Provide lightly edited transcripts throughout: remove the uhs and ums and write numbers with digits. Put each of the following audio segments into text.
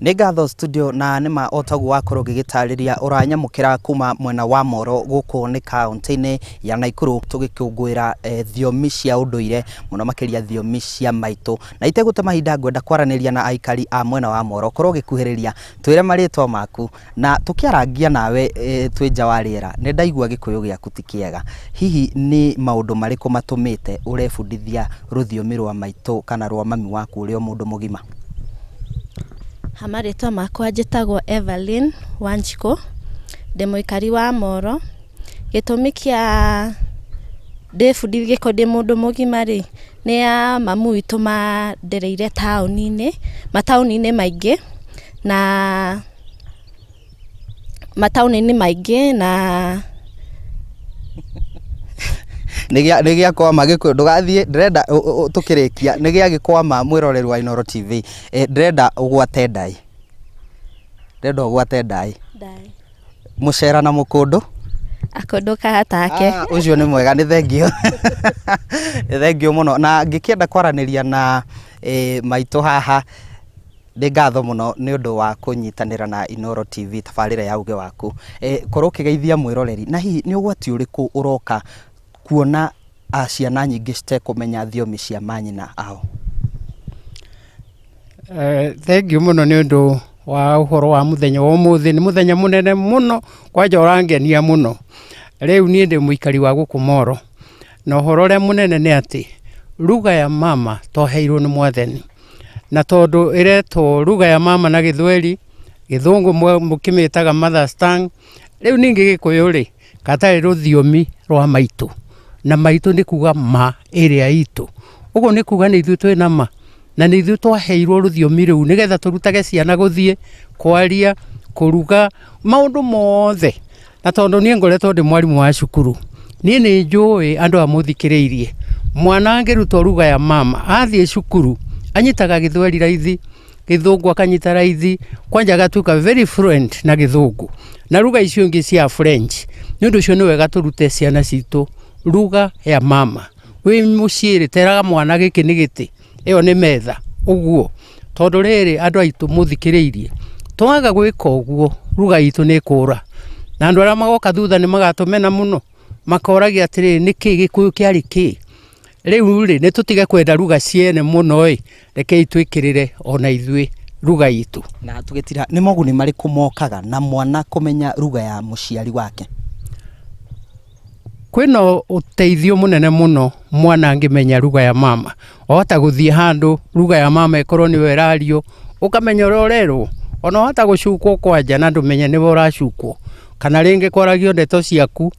Nĩ ngatho studio na nĩma otagu wakorwo gĩgĩtarĩria ũranyamũkĩra kuma mwena wa Moro gũkũ nĩ kaunti-inĩ ya Naikuru tũgĩkũngũĩra thiomi cia ũndũire mũno makĩria thiomi cia maitũ, na itegũte mahinda ngwenda kwaranĩria na aikari a mwena wa Moro korwo gĩkuhĩrĩria twĩre marĩtwa maku na tũkĩarangia nawe twĩ nja wa rĩera. Nĩ ndaigua Gĩkũyũ gĩaku ti kĩega, hihi nĩ maũndũ marĩkũ matũmĩte ũrebundithia rũthiomi rwa maitũ kana rwa mami waku ũrĩ o mũndũ mũgima? Marĩtwa makwa njĩtagwo Evelyn Wanjikũ, ndĩ mũikari wa Moro. Gĩtũmi kĩa ndĩbundithie gĩkorwo ndĩ mũndũ mũgima rĩ, nĩ ya mamu witũ mandereire mataũni-inĩ maingĩ na nĩ gĩakwama Gĩkũyũ ndũgathiĩ, ndĩrenda tũkĩrĩkia nĩ gĩagĩkwama mwĩroreri wa Inooro TV, ndĩrenda ũgwate ndaĩ mũcera na mũkũndũ akũndũ kahatake. Ũcio nĩ mwega, nĩ thengio thengio mũno, na ngĩkĩenda kwaranĩria na maitũ haha. Nĩ ngatho mũno nĩ ũndũ wa kũnyitanĩra na Inooro TV tabarĩra ya Uge Waku, korwo ũkĩgeithia mwĩroreri, na hihi nĩ ũgwati ũrĩkũ ũroka kuona ciana nyingĩ citekũmenya thiomi cia manyina ao? Thengiũ mũno nĩ ũndũ wa ũhoro wa mũthenya wa ũmũthĩ. Nĩ mũthenya mũnene mũno, kwanja ũrangenia mũno. Rĩu niĩ ndĩ mũikari wa gũkũ Moro, na ũhoro ũrĩa mũnene nĩ atĩ lugha ya mama twaheirwo nĩ Mwathani, na tondũ ĩretwo lugha ya mama na Gĩthweri, Gĩthũngũ mũkĩmĩtaga mother's tongue, rĩu ningĩ Gĩkũyũ rĩ gatarĩ rũthiomi rwa maitũ, na maitũ nĩ kuga ma ĩrĩa itũ. Ũguo nĩ kuga nĩ ithuĩ twĩna ma, na nĩ ithuĩ twaheirwo rũthiomi rũu nĩgetha tũrutage ciana gũthiĩ kwaria, kũruga, maũndũ mothe. Na tondũ niĩ ngoretwo ndĩ mwarimũ wa cukuru, niĩ nĩ njũĩ andũ a mũthikĩrĩirie, mwana angĩrutwo lugha ya mama athiĩ cukuru anyitaga Gĩthweri raithi, Gĩthũngũ akanyita raithi, kwanja agatuĩka very fluent na Gĩthũngũ na lugha icio ingĩ cia French. Nĩ ũndũ ũcio nĩ wega tũrute ciana citũ lugha ya mama. Wĩ mũciĩ rĩ, teraga mwana gĩkĩ nĩ gĩtĩ, ĩyo nĩ metha, ũguo. Tondũ rĩrĩ andũ aitũ mũthikĩrĩirie, twaga gwĩka ũguo lugha itũ nĩ kũra, na andũ arĩa magoka thutha nĩ magatũmena mũno, makoragia atĩrĩrĩ nĩkĩ Gĩkũyũ kĩarĩ kĩ? Rĩu rĩ nĩ tũtige kwenda lugha ciene mũno, rekei twĩkĩrĩre ona ithuĩ lugha itũ. Na tũgĩtira, nĩ moguni marĩkũ mokaga na mwana kũmenya lugha ya mũciari wake? Kwĩna ũteithio mũnene mũno mwana angĩmenya lugha ya mama. Wahota gũthiĩ handũ lugha ya mama ĩkorwo nĩyo ĩrario, ũkamenya ũrĩa ũrerwo. Ona wahota gũcukwo kwanja na ndũmenye nĩwe ũracukwo, kana rĩngĩ kwaragio ndeto ciaku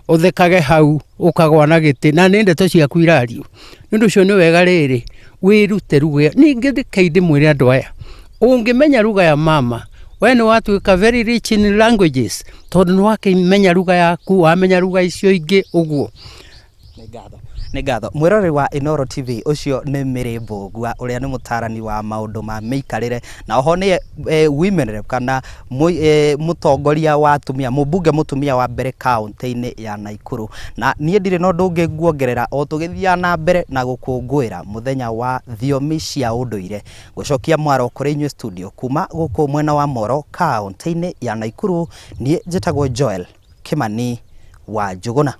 ũthekage hau ũkagwa na gĩtĩ na nĩ ndeto ciaku irario. Nĩ ũndũ ũcio nĩ wega rĩrĩ wĩrute lugha. Ningĩ ndĩkei ndĩmwĩre andũ aya, ũngĩmenya lugha ya mama we nĩ watuĩka very rich in languages, tondũ nĩ wakĩmenya lugha yaku, wamenya lugha icio ingĩ, ũguo. Nĩ ngatho. Mwĩroreri wa Inooro TV ũcio nĩ Mary Mbũgua, ũrĩa nĩ mũtarani wa maũndũ ma mĩikarĩre, na oho nĩ women rep kana mũtongoria wa atumia, mũmbunge mũtumia wa mbere kaunti-inĩ ya Naikuru. Na niĩ ndirĩ na ũndũ ũngĩ nguongerera, o tũgĩthiaga na mbere na gũkũngũĩra mũthenya wa thiomi cia ũndũire. Gũcokia mwaro kũrĩ inyuĩ studio kuma gũkũ mwena wa Moro kaunti-inĩ ya Naikuru, niĩ njĩtagwo Joel Kimani wa Njũgũna.